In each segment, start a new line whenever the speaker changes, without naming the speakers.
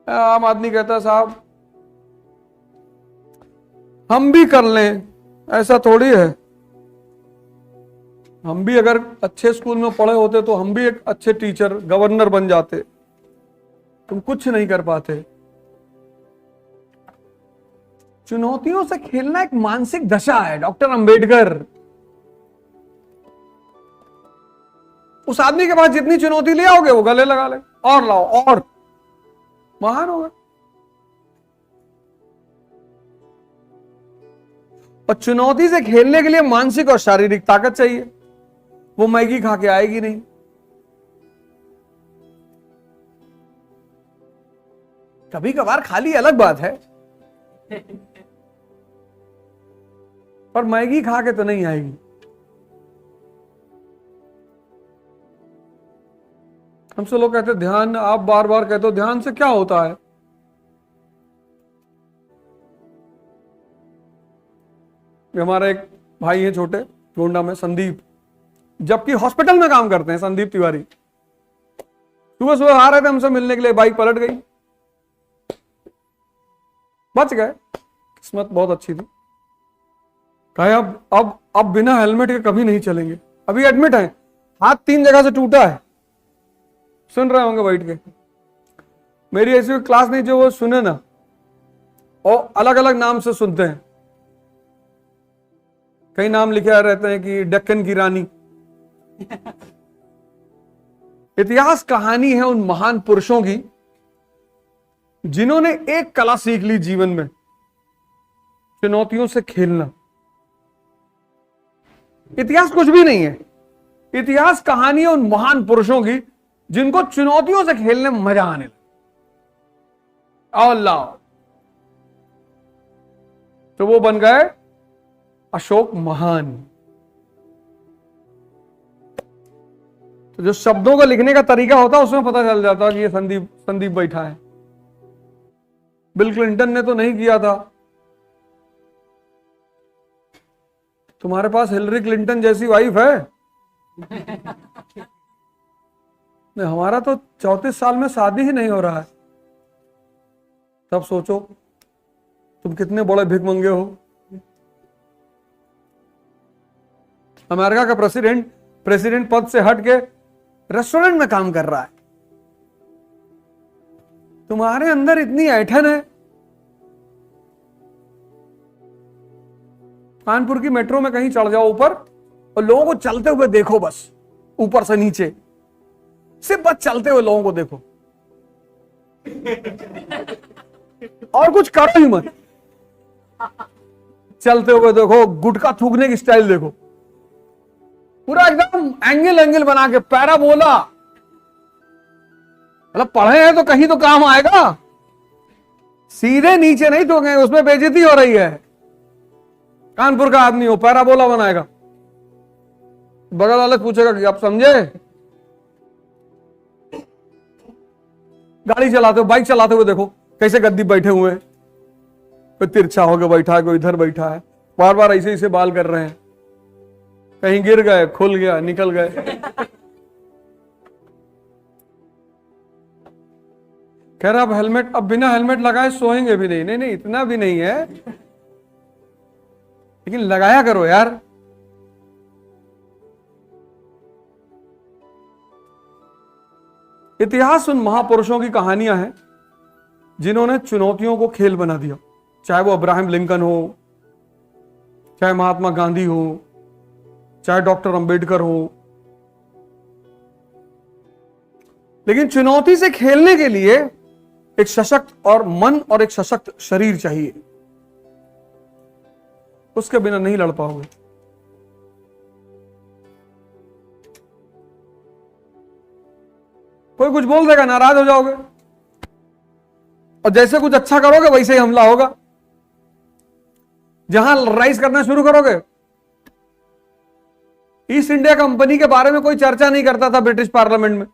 आम आदमी कहता है साहब हम भी कर लें, ऐसा थोड़ी है। हम भी अगर अच्छे स्कूल में पढ़े होते तो हम भी एक अच्छे टीचर, गवर्नर बन जाते। तुम कुछ नहीं कर पाते। चुनौतियों से खेलना एक मानसिक दशा है। डॉक्टर अंबेडकर, उस आदमी के पास जितनी चुनौती ले आओगे वो गले लगा ले, और लाओ और महान होगा। और चुनौती से खेलने के लिए मानसिक और शारीरिक ताकत चाहिए। वो मैगी खा के आएगी नहीं। कभी कभार खाली अलग बात है, पर मैगी खा के तो नहीं आएगी। हमसे लोग कहते ध्यान, आप बार बार कहते हो ध्यान से क्या होता है। हमारा एक भाई है छोटे गोंडा में, संदीप, जबकि हॉस्पिटल में काम करते हैं। संदीप तिवारी सुबह सुबह आ रहे थे हमसे मिलने के लिए, बाइक पलट गई, बच गए, किस्मत बहुत अच्छी थी। कहा अब बिना हेलमेट के कभी नहीं चलेंगे। अभी एडमिट है, हाथ 3 जगह से टूटा है। सुन रहे होंगे बैठ के। मेरी ऐसी क्लास नहीं जो वो सुने ना, और अलग अलग नाम से सुनते हैं। कई नाम लिखे रहते हैं कि डेक्कन की रानी। इतिहास कहानी है उन महान पुरुषों की जिन्होंने एक कला सीख ली जीवन में, चुनौतियों से खेलना। इतिहास कुछ भी नहीं है। इतिहास कहानी है उन महान पुरुषों की जिनको चुनौतियों से खेलने में मजा आने लगा। अल्लाह, तो वो बन गए अशोक महान। तो जो शब्दों का लिखने का तरीका होता है उसमें पता चल जाता कि ये संदीप बैठा है। बिल क्लिंटन ने तो नहीं किया था। तुम्हारे पास हिलरी क्लिंटन जैसी वाइफ है? नहीं, हमारा तो 34 साल में शादी ही नहीं हो रहा है। तब सोचो तुम कितने बड़े भिखमंगे हो। अमेरिका का प्रेसिडेंट पद से हट के रेस्टोरेंट में काम कर रहा है। तुम्हारे अंदर इतनी ऐठन है। कानपुर की मेट्रो में कहीं चढ़ जाओ ऊपर और लोगों को चलते हुए देखो, बस ऊपर से नीचे, सिर्फ बस चलते हुए लोगों को देखो, और कुछ करो ही मत। चलते हुए देखो, गुटखा थूकने की स्टाइल देखो, पूरा एकदम एंगल बना के पैराबोला। मतलब पढ़े हैं तो कहीं तो काम आएगा, सीधे नीचे नहीं तो गए, उसमें बेइज्जती हो रही है। कानपुर का आदमी हो, पैराबोला बनाएगा, बगल वाले पूछेगा कि आप समझे। गाड़ी चलाते हो, बाइक चलाते हुए देखो कैसे गद्दी बैठे हुए हैं, कोई तिरछा होकर बैठा है, कोई इधर बैठा है, बार बार ऐसे ऐसे बाल कर रहे हैं, कहीं गिर गए, खुल गया, निकल गए। कह रहा अब बिना हेलमेट लगाए सोएंगे भी नहीं। नहीं, इतना भी नहीं है, लेकिन लगाया करो यार। इतिहास उन महापुरुषों की कहानियां हैं जिन्होंने चुनौतियों को खेल बना दिया। चाहे वो अब्राहम लिंकन हो, चाहे महात्मा गांधी हो, चाहे डॉक्टर अंबेडकर हो। लेकिन चुनौती से खेलने के लिए एक सशक्त और मन और एक सशक्त शरीर चाहिए। उसके बिना नहीं लड़ पाओगे। कोई कुछ बोल देगा, नाराज हो जाओगे, और जैसे कुछ अच्छा करोगे वैसे ही हमला होगा। जहां राइज करना शुरू करोगे, ईस्ट इंडिया कंपनी के बारे में कोई चर्चा नहीं करता था ब्रिटिश पार्लियामेंट में।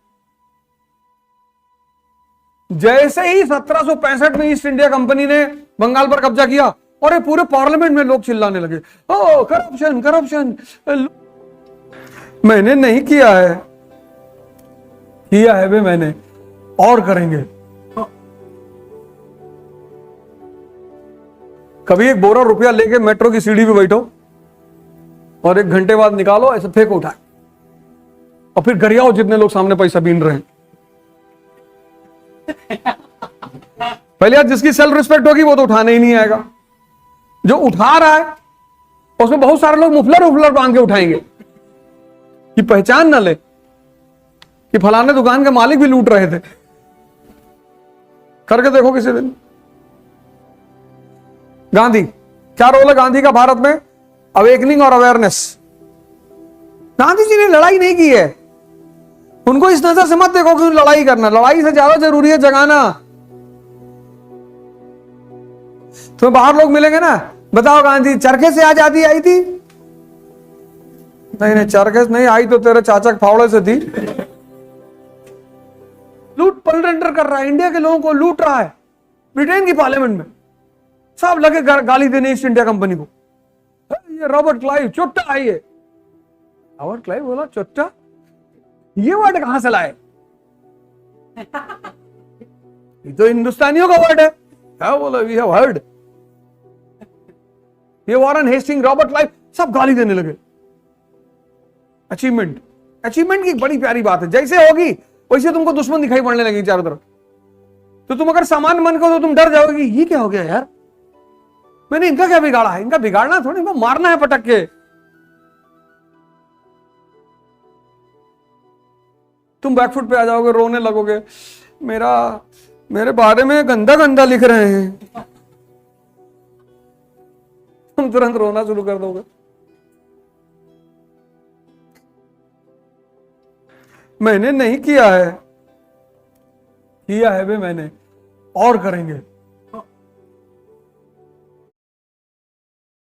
जैसे ही 1765 में ईस्ट इंडिया कंपनी ने बंगाल पर कब्जा किया और ये पूरे पार्लियामेंट में लोग चिल्लाने लगे, ओ करप्शन करप्शन। मैंने नहीं किया है वे मैंने, और करेंगे। कभी एक बोरा रुपया लेके मेट्रो की सीढ़ी पे बैठो और 1 घंटे बाद निकालो, ऐसे फेंको उठा और फिर गरियाओ जितने लोग सामने पैसा बीन रहे हैं। पहले यार जिसकी सेल्फ रिस्पेक्ट होगी वो तो उठाने ही नहीं आएगा। जो उठा रहा है उसमें बहुत सारे लोग मुफलर उफलर बांध के उठाएंगे कि पहचान ना ले कि फलाने दुकान के मालिक भी लूट रहे थे। करके देखो किसी दिन। गांधी, क्या रोल है गांधी का भारत में? अवेकनिंग और अवेयरनेस। गांधी जी ने लड़ाई नहीं की है। उनको इस नजर से मत देखो कि लड़ाई करना, लड़ाई से ज्यादा जरूरी है जगाना। तुम्हें बाहर लोग मिलेंगे ना, बताओ गांधी चरखे से आजादी आई थी? नहीं नहीं, चरखे से नहीं आई तो तेरे चाचा के फावड़े से थी। लूट पलरेंडर कर रहा है, इंडिया के लोगों को लूट रहा है। ब्रिटेन की पार्लियामेंट में सब लगे गाली देने ईस्ट इंडिया कंपनी को। ये रॉबर्ट क्लाइव चुट्टा है। ये रॉबर्ट क्लाइव बोला चुट्टा, ये वर्ड कहां से लाए? ये तो हिंदुस्तानियों का वर्ड है। क्या बोला? We have heard. ये वॉरेन हेस्टिंग, रॉबर्ट क्लाइव सब गाली देने लगे। अचीवमेंट, अचीवमेंट की बड़ी प्यारी बात है। जैसे होगी वैसे तुमको दुश्मन दिखाई पड़ने लगेगी चारों तरफ। तो तुम अगर सामान्य मन को तो तुम डर जाओगे, ये क्या हो गया यार, मैंने इनका क्या बिगाड़ा है? इनका बिगाड़ना थोड़ी, इनको मारना है पटक के। तुम बैकफुट पे आ जाओगे, रोने लगोगे, मेरे बारे में गंदा गंदा लिख रहे हैं। तुम तुरंत रोना शुरू कर दोगे। मैंने नहीं किया है, किया है बे मैंने, और करेंगे।